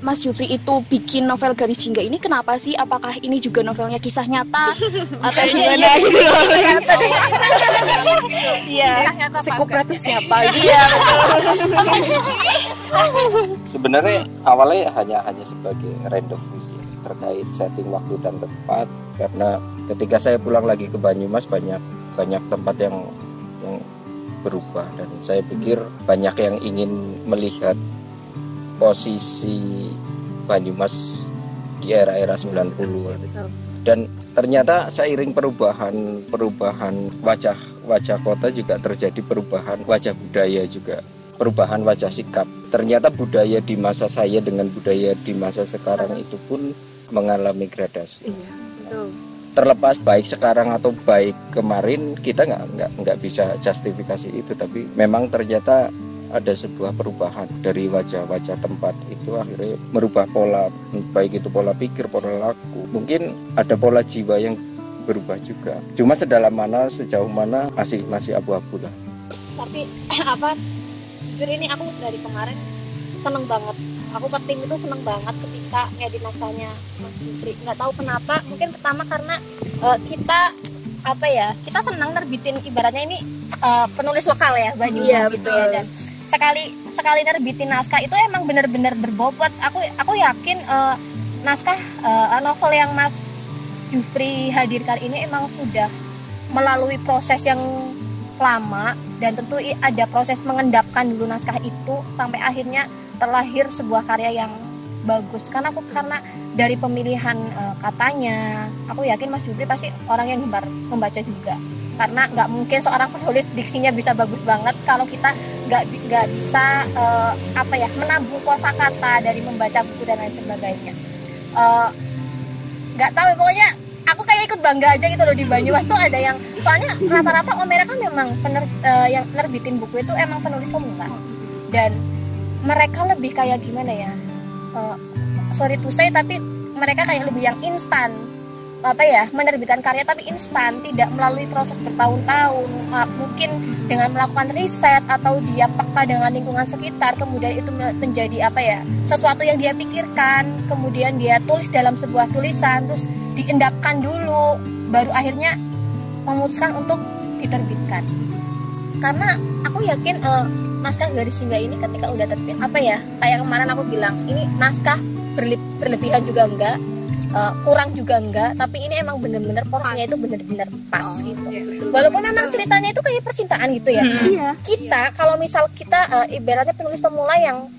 Mas Jufri itu bikin novel Garis Jingga ini kenapa sih? Apakah ini juga novelnya kisah nyata atau gimana gitu? Iya. Si Kupra itu siapa? Iya. Sebenarnya awalnya hanya sebagai random terkait setting waktu dan tempat, karena ketika saya pulang lagi ke Banyumas banyak tempat yang berubah, dan saya pikir banyak yang ingin melihat posisi Banyumas di era-era 90-an. Dan ternyata seiring perubahan wajah kota juga terjadi perubahan wajah budaya juga, perubahan wajah sikap. Ternyata budaya di masa saya dengan budaya di masa sekarang itu pun mengalami gradasi. Iya, betul. Terlepas baik sekarang atau baik kemarin, kita nggak bisa justifikasi itu, tapi memang ternyata ada sebuah perubahan dari wajah-wajah tempat itu, akhirnya merubah pola, baik itu pola pikir, pola laku, mungkin ada pola jiwa yang berubah juga. Cuma sedalam mana, sejauh mana masih abu-abu lah. Tapi jujur ini aku dari kemarin seneng banget. Aku ke tim itu seneng banget ketika ngedit naskahnya Mas Jufri. Nggak tahu kenapa, mungkin pertama karena kita senang nerbitin, ibaratnya ini penulis lokal ya, Banyumas gitu ya, dan sekali nerbitin naskah itu emang benar-benar berbobot. Aku yakin naskah novel yang Mas Jufri hadirkan ini emang sudah melalui proses yang lama, dan tentu ada proses mengendapkan dulu naskah itu sampai akhirnya terlahir sebuah karya yang bagus. Karena dari pemilihan katanya, aku yakin Mas Jufri pasti orang yang gemar membaca juga. Karena nggak mungkin seorang penulis diksinya bisa bagus banget kalau kita nggak bisa menabung kosakata dari membaca buku dan lain sebagainya. Nggak tahu, pokoknya aku kayak ikut bangga aja gitu loh. Di Banyumas tuh ada yang, soalnya rata-rata Omera kan memang yang nerbitin buku itu emang penulis pemula, dan mereka lebih kayak gimana ya, sorry to say, tapi mereka kayak lebih yang instan, menerbitkan karya tapi instan, tidak melalui proses bertahun-tahun, mungkin dengan melakukan riset atau dia peka dengan lingkungan sekitar, kemudian itu menjadi sesuatu yang dia pikirkan, kemudian dia tulis dalam sebuah tulisan, terus diendapkan dulu, baru akhirnya memutuskan untuk diterbitkan. Karena aku yakin naskah Garis Jingga ini ketika udah terbit, kayak kemarin aku bilang, ini naskah berlebihan juga enggak, kurang juga enggak, tapi ini emang bener-bener porsinya itu bener-bener pas gitu. Walaupun memang ceritanya itu kayak percintaan gitu ya. Kita kalau misal kita ibaratnya penulis pemula yang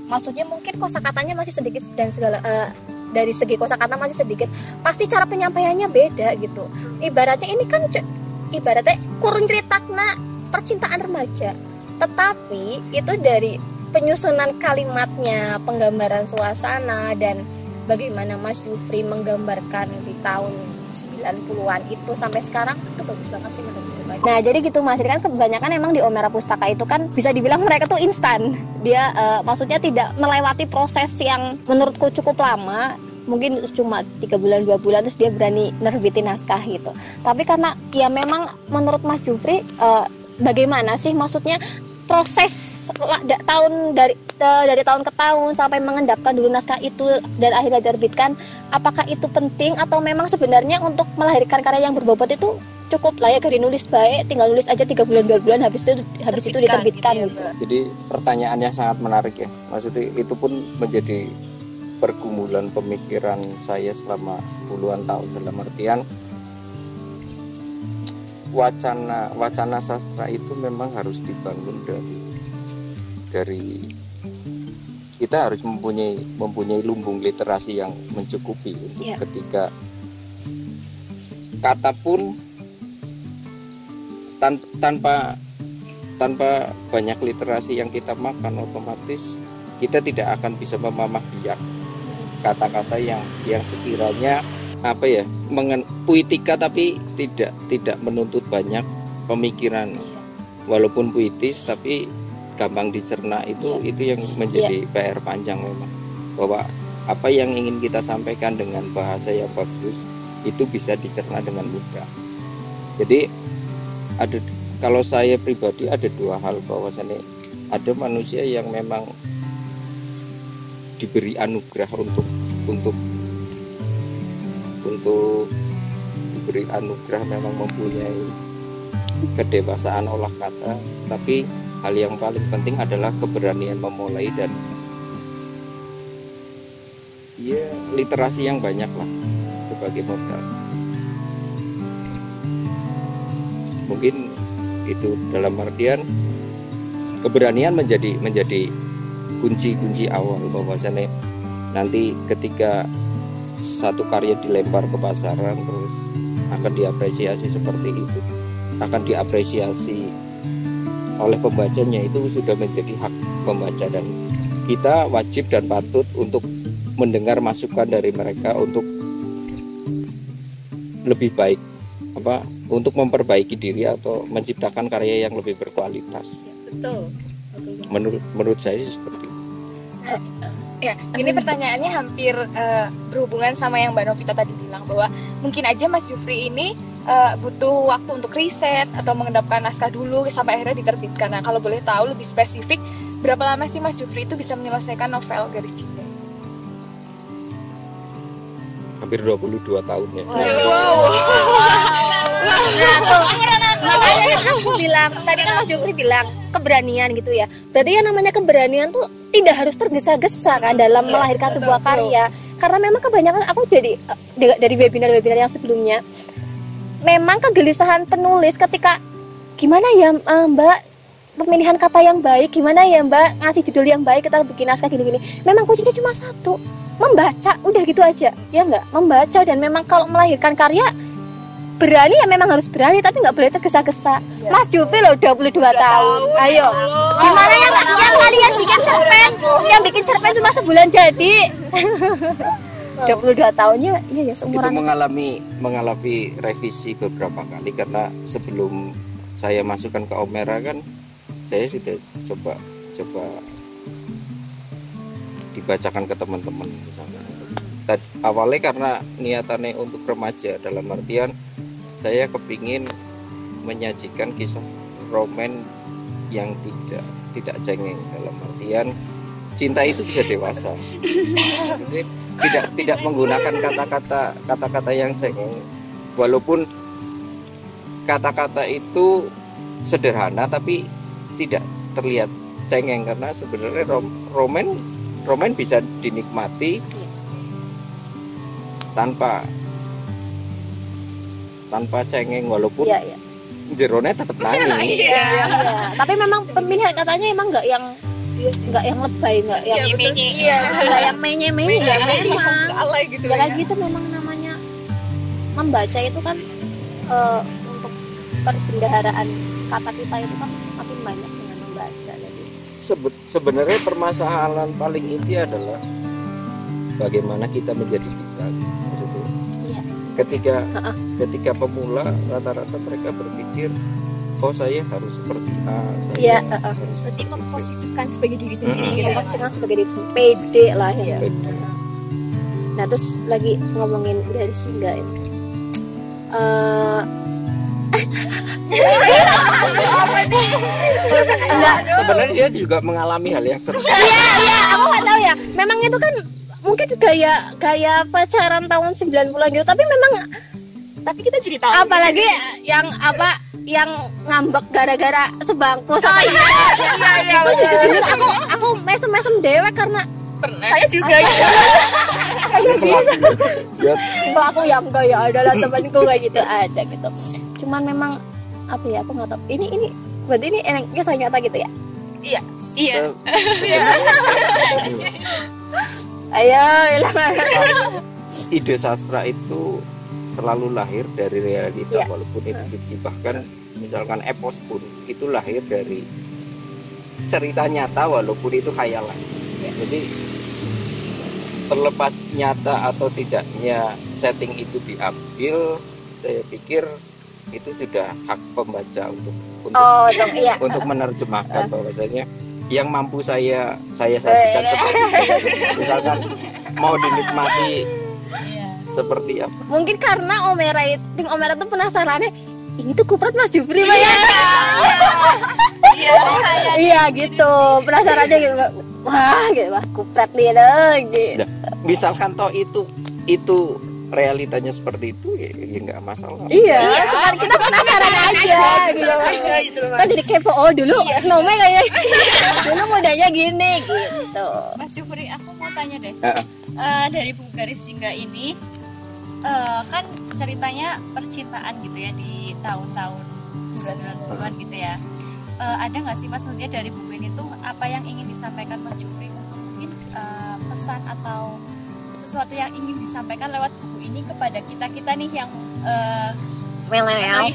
maksudnya mungkin kosakatanya masih sedikit dan segala dari segi kosakata masih sedikit, pasti cara penyampaiannya beda gitu. Ibaratnya ini kan ibaratnya kurun ceritakna percintaan remaja, tetapi itu dari penyusunan kalimatnya, penggambaran suasana, dan bagaimana Mas Jufri menggambarkan di tahun 90-an itu sampai sekarang, itu bagus banget sih menurut gue. Nah jadi gitu Mas, kan kebanyakan emang di Omera Pustaka itu kan bisa dibilang mereka tuh instan. Dia maksudnya tidak melewati proses yang menurutku cukup lama, mungkin cuma 3 bulan 2 bulan terus dia berani nerbitin naskah gitu. Tapi karena ya memang menurut Mas Jufri bagaimana sih maksudnya proses dari tahun ke tahun sampai mengendapkan dulu naskah itu dan akhirnya diterbitkan, apakah itu penting atau memang sebenarnya untuk melahirkan karya yang berbobot itu cukup lah ya, dari nulis baik tinggal nulis aja 3 bulan 2 bulan habis itu diterbitkan gitu. Jadi pertanyaan yang sangat menarik ya, maksudnya itu pun menjadi pergumulan pemikiran saya selama puluhan tahun, dalam artian wacana sastra itu memang harus dibangun dari kita harus mempunyai lumbung literasi yang mencukupi untuk ketika kata pun tanpa banyak literasi yang kita makan, otomatis kita tidak akan bisa memamah biak kata-kata yang sekiranya apa ya, puitika tapi tidak menuntut banyak pemikiran, walaupun puitis tapi gampang dicerna. Itu yang menjadi PR panjang memang, bahwa apa yang ingin kita sampaikan dengan bahasa yang bagus itu bisa dicerna dengan mudah. Jadi kalau saya pribadi ada dua hal, bahwasannya ada manusia yang memang diberi anugerah untuk diberi anugerah memang mempunyai kedewasaan olah kata, tapi hal yang paling penting adalah keberanian memulai dan literasi yang banyak lah sebagai modal. Mungkin itu dalam artian keberanian menjadi kunci awal, bahwasannya nanti ketika satu karya dilempar ke pasaran terus akan diapresiasi seperti itu, akan diapresiasi oleh pembacanya, itu sudah menjadi hak pembaca, dan kita wajib dan patut untuk mendengar masukan dari mereka untuk lebih baik, untuk memperbaiki diri atau menciptakan karya yang lebih berkualitas. Betul. Menurut saya seperti itu. Ya, ini pertanyaannya hampir berhubungan sama yang Mbak Novita tadi bilang, bahwa mungkin aja Mas Jufri ini butuh waktu untuk riset atau mengendapkan naskah dulu sampai akhirnya diterbitkan. Nah, kalau boleh tahu lebih spesifik, berapa lama sih Mas Jufri itu bisa menyelesaikan novel Garis Cinta? Hampir 22 tahun ya. Wow. Nah, tuh. Makanya aku bilang, tadi kan Mas Jufri bilang keberanian gitu ya. Berarti yang namanya keberanian tuh tidak harus tergesa-gesa kan dalam melahirkan sebuah karya. Karena memang kebanyakan aku jadi dari webinar-webinar yang sebelumnya, memang kegelisahan penulis ketika gimana ya Mbak pemilihan kata yang baik, gimana ya Mbak ngasih judul yang baik, kita bikin naskah gini-gini. Memang kuncinya cuma satu, membaca, udah gitu aja, ya nggak? Membaca, dan memang kalau melahirkan karya berani ya memang harus berani, tapi nggak boleh tergesa-gesa. Mas Jufri loh 22 tahun. Ayo. Gimana yang kalian bikin cerpen? Yang bikin cerpen cuma sebulan jadi. 22 tahunnya iya ya seumuran. Itu mengalami revisi beberapa kali, karena sebelum saya masukkan ke Omera kan saya sudah coba dibacakan ke teman-teman misalnya. Awalnya karena niatannya untuk remaja, dalam artian saya kepingin menyajikan kisah roman yang tidak cengeng, dalam artian cinta itu bisa dewasa. Jadi tidak menggunakan kata-kata yang cengeng, walaupun kata-kata itu sederhana tapi tidak terlihat cengeng, karena sebenarnya roman bisa dinikmati tanpa cengeng, walaupun jerone tetap nangis. Tapi memang pemilihan katanya emang nggak yang lebay, nggak yang menye ya, memang alay gitu ya, kayak gitu. Memang namanya membaca itu kan untuk perbendaharaan kata kita itu kan makin banyak dengan membaca. Jadi sebenarnya permasalahan paling inti adalah bagaimana kita menjadi kita. Maksudnya ketika pemula rata-rata mereka berpikir, oh saya harus seperti A, saya harus berarti memposisikan sebagai diri sendiri, memposisikan sebagai diri sendiri, pede lah ya. Nah, terus lagi ngomongin dari Singa ini, enggak, sebenarnya dia juga mengalami hal yang serupa. Iya, aku nggak tahu ya. Memang itu kan mungkin gaya pacaran tahun 90-an gitu, tapi kita jadi tahu. Apalagi yang ngambek gara-gara sebangku sama itu jujur aku mesem dewek karena saya juga pelaku yang kayak adalah temanku kayak gitu ada gitu. Cuman memang apa ya, aku nggak tahu ini berarti ini kisah nyata gitu ya. Iya. Ayo Ide sastra itu selalu lahir dari realita, walaupun itu fiksi. Bahkan misalkan epos pun itu lahir dari cerita nyata walaupun itu khayalan. Jadi terlepas nyata atau tidaknya setting itu diambil, saya pikir itu sudah hak pembaca untuk iya. untuk menerjemahkan bahwasanya yang mampu saya sajikan seperti itu. Misalkan mau dinikmati seperti apa? Mungkin karena Om Era tuh penasarannya, ini tuh kupret Mas Jupri Mbak ya? Iya gitu, penasarannya gitu. Wah, gitu, wah kupret nih gitu. Misalkan toh itu realitanya seperti itu ya nggak masalah. Iya, kan kita penasaran aja gitu. Kan jadi kepo, oh dulu Nome kayak dulu mudanya gini gitu. Mas Jupri, aku mau tanya deh. Dari buku Garis Jingga ini kan ceritanya percintaan gitu ya di tahun-tahun 90-an gitu ya. Ada nggak sih Mas, maksudnya dari buku ini tuh apa yang ingin disampaikan Mas Jupri untuk mungkin pesan atau sesuatu yang ingin disampaikan lewat buku ini kepada kita nih yang milenium.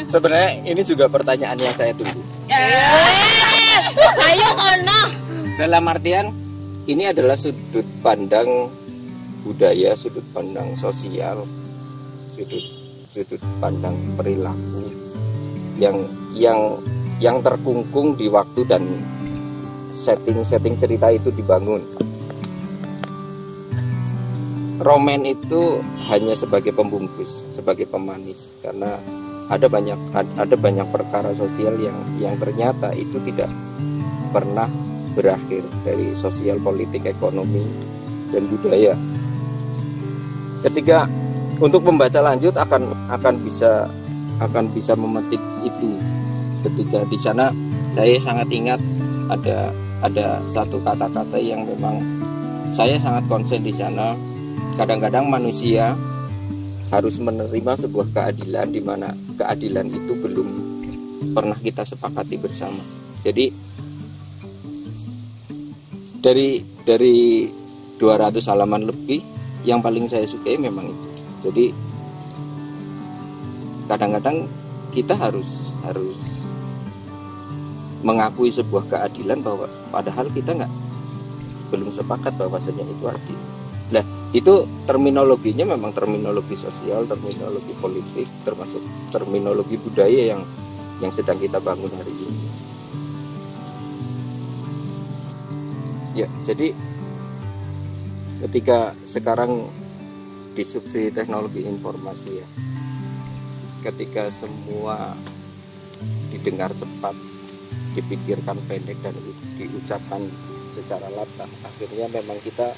Sebenarnya ini juga pertanyaan yang saya tunggu. Ayo kono. Dalam artian ini adalah sudut pandang budaya, sudut pandang sosial, sudut pandang perilaku yang terkungkung di waktu dan setting cerita itu dibangun. Roman itu hanya sebagai pembungkus, sebagai pemanis, karena ada banyak perkara sosial yang ternyata itu tidak pernah berakhir, dari sosial, politik, ekonomi, dan budaya. Ketika untuk membaca lanjut akan bisa memetik itu. Ketika di sana saya sangat ingat ada satu kata-kata yang memang saya sangat konsen di sana. Kadang-kadang manusia harus menerima sebuah keadilan di mana keadilan itu belum pernah kita sepakati bersama. Jadi dari 200 halaman lebih yang paling saya sukai memang itu. Jadi kadang-kadang kita harus mengakui sebuah keadilan bahwa padahal kita belum sepakat bahwasanya itu adil. Nah, itu terminologinya memang terminologi sosial, terminologi politik, termasuk terminologi budaya yang sedang kita bangun hari ini. Ya, jadi ketika sekarang disrupsi teknologi informasi ya, ketika semua didengar cepat, dipikirkan pendek dan diucapkan secara latah, akhirnya memang kita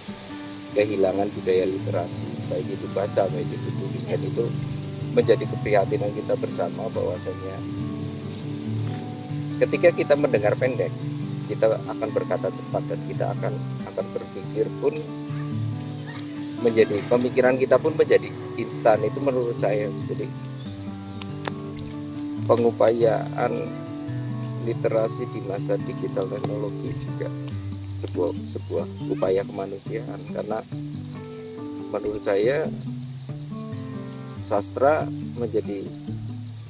kehilangan budaya literasi, baik itu baca, baik itu tulis, dan itu menjadi keprihatinan kita bersama bahwasanya ketika kita mendengar pendek, kita akan berkata cepat dan kita akan berpikir pun menjadi, pemikiran kita pun menjadi instan. Itu menurut saya. Jadi pengupayaan literasi di masa digital teknologi juga sebuah upaya kemanusiaan, karena menurut saya sastra menjadi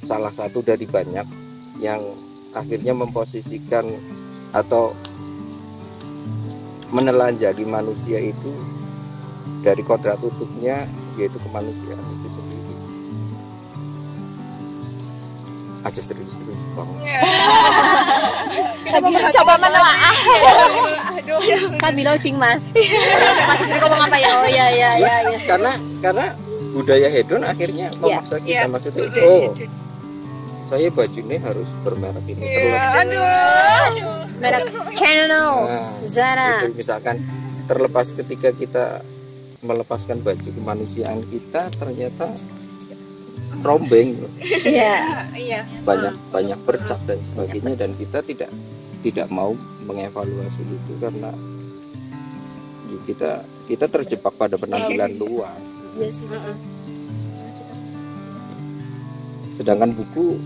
salah satu dari banyak yang akhirnya memposisikan atau menelanjangi manusia itu dari kodrat utuhnya, yaitu kemanusiaan itu sendiri. Aja serius banget. Kita mencoba menelaah. Kami loading Mas. Mas Jupri ngomong apa ya? Oh ya. Karena budaya hedon akhirnya memaksa kita, maksudnya saya bajunya harus bermerek ini Merek Chanel, Zara. Itu misalkan terlepas ketika kita melepaskan baju kemanusiaan kita, ternyata rombeng, banyak bercak dan sebagainya, dan kita tidak mau mengevaluasi itu karena kita terjebak pada penampilan luar. Sedangkan buku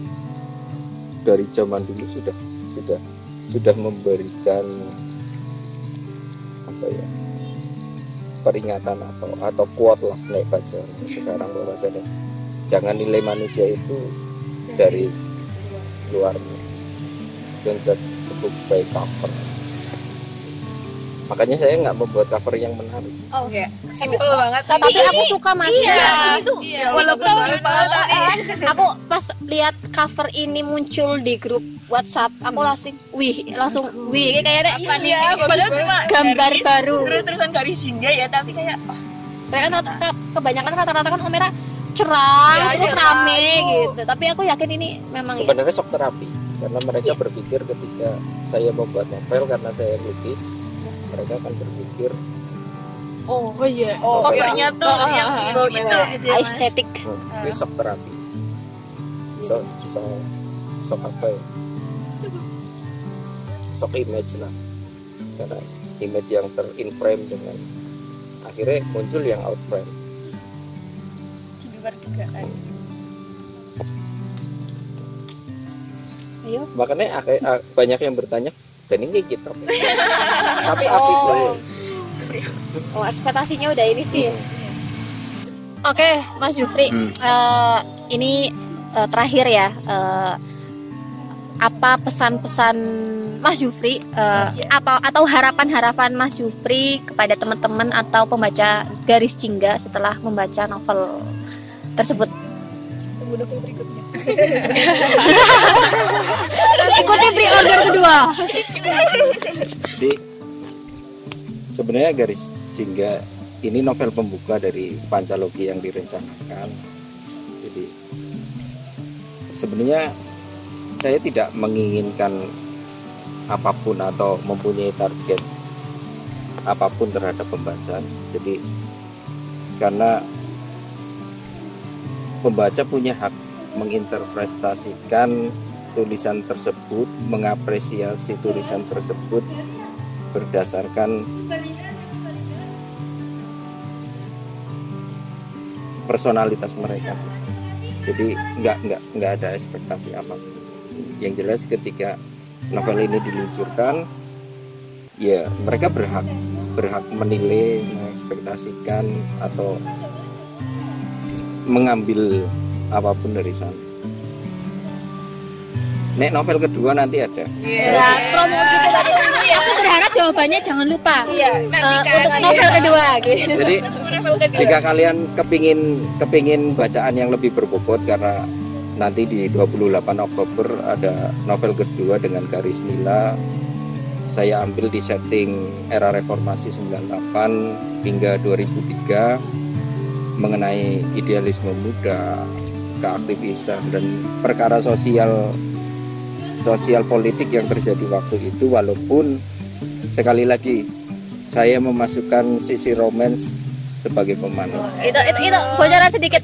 dari zaman dulu sudah memberikan apa ya, peringatan atau quote lah naik baca sekarang bahwasanya jangan nilai manusia itu dari luarnya, don't judge the cukup baik cover. Makanya saya nggak membuat cover yang menarik. Oh ya, simple banget. Tapi aku suka Mas. Itu walaupun Aku pas lihat cover ini muncul di grup WhatsApp, aku langsung wih kayaknya padahal cuma gambar baru. terus-terusan garis jingga ya, tapi kayak Kayak kan kebanyakan rata-rata kan Omera cerah, terus rame gitu. Tapi aku yakin ini memang Sebenarnya shock terapi, karena mereka berpikir ketika saya membuat novel karena saya lukis, mereka akan berpikir covernya tuh yang bau itu gitu ya, Mas. estetik. ini shock terapi. Shock apa ya? Shock image lah, karena image yang ter-in-frame dengan akhirnya muncul yang out-frame. Di luar juga kan. Ayo. Makanya banyak yang bertanya, dan ini gitu. Tapi api tuh. Oh, ekspektasinya udah ini sih. Oke, Mas Jufri, ini terakhir ya. Apa pesan-pesan Mas Jufri atau harapan-harapan Mas Jufri kepada teman-teman atau pembaca Garis Jingga setelah membaca novel tersebut? Tunggu novel berikutnya. Ikuti pre-order kedua. Jadi sebenarnya Garis Jingga ini novel pembuka dari Pancalogi yang direncanakan. Jadi sebenarnya saya tidak menginginkan apapun atau mempunyai target apapun terhadap pembaca. Jadi karena pembaca punya hak menginterpretasikan tulisan tersebut, mengapresiasi tulisan tersebut berdasarkan personalitas mereka. Jadi nggak ada ekspektasi apapun. Yang jelas ketika novel ini diluncurkan, ya mereka berhak menilai, mengekspektasikan atau mengambil apapun dari sana. Nek novel kedua nanti ada. Nah, promo gitu tadi. Aku berharap jawabannya jangan lupa. Untuk novel kedua gitu. Jadi jika kalian kepingin bacaan yang lebih berbobot, karena nanti di 28 Oktober ada novel kedua dengan Garis Nila. Saya ambil di setting era reformasi 98 hingga 2003 mengenai idealisme muda, keaktivisan dan perkara sosial politik yang terjadi waktu itu. Walaupun sekali lagi saya memasukkan sisi romans sebagai pemanis. Itu bocoran sedikit.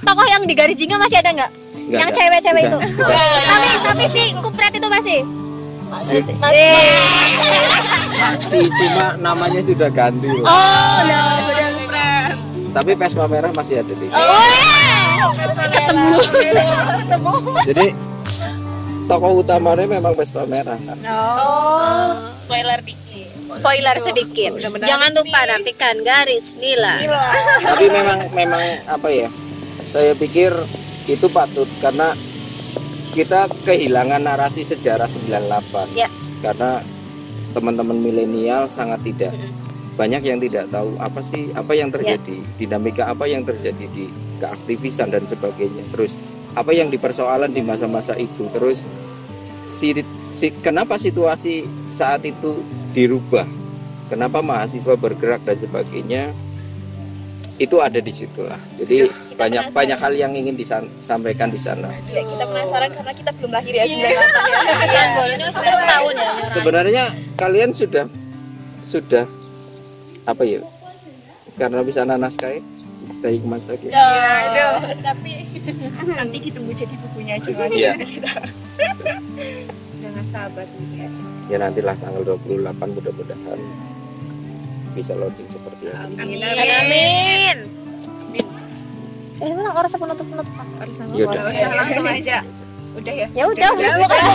Tokoh yang di Garis Jingga masih ada nggak? Yang ada. cewek-cewek itu. Udah. Tapi si Kupret itu masih. Masih, cuma namanya sudah ganti loh. Oh, nah, benar. Tapi Vespa Merah masih ada di sini. Ketemu. Jadi tokoh utamanya memang Vespa Merah. Spoiler dikit. Spoiler sedikit. Jangan lupa nantikan Garis Nila. Tapi memang apa ya? Saya pikir itu patut, karena kita kehilangan narasi sejarah 98. Ya. Karena teman-teman milenial sangat tidak banyak yang tidak tahu apa yang terjadi, dinamika apa yang terjadi di keaktivisan dan sebagainya. Terus apa yang dipersoalan di masa-masa itu. Terus kenapa situasi saat itu dirubah, kenapa mahasiswa bergerak dan sebagainya, itu ada di situlah. Jadi banyak hal yang ingin disampaikan di sana. Ya, kita penasaran karena kita belum lahir ya 98 ya. Bolehnya 9 tahun ya. Sebenarnya kalian sudah apa ya? Karena bisa naskah kita hikmat saja. Tapi nanti ditunggu jadi bukunya aja Mas. Iya. Dengan sahabat ya. Ya nantilah tanggal 28 mudah-mudahan bisa launching seperti ini. Amin. Memang harus penutup. Yaudah. Langsung aja. Udah ya. Ya udah, pokoknya.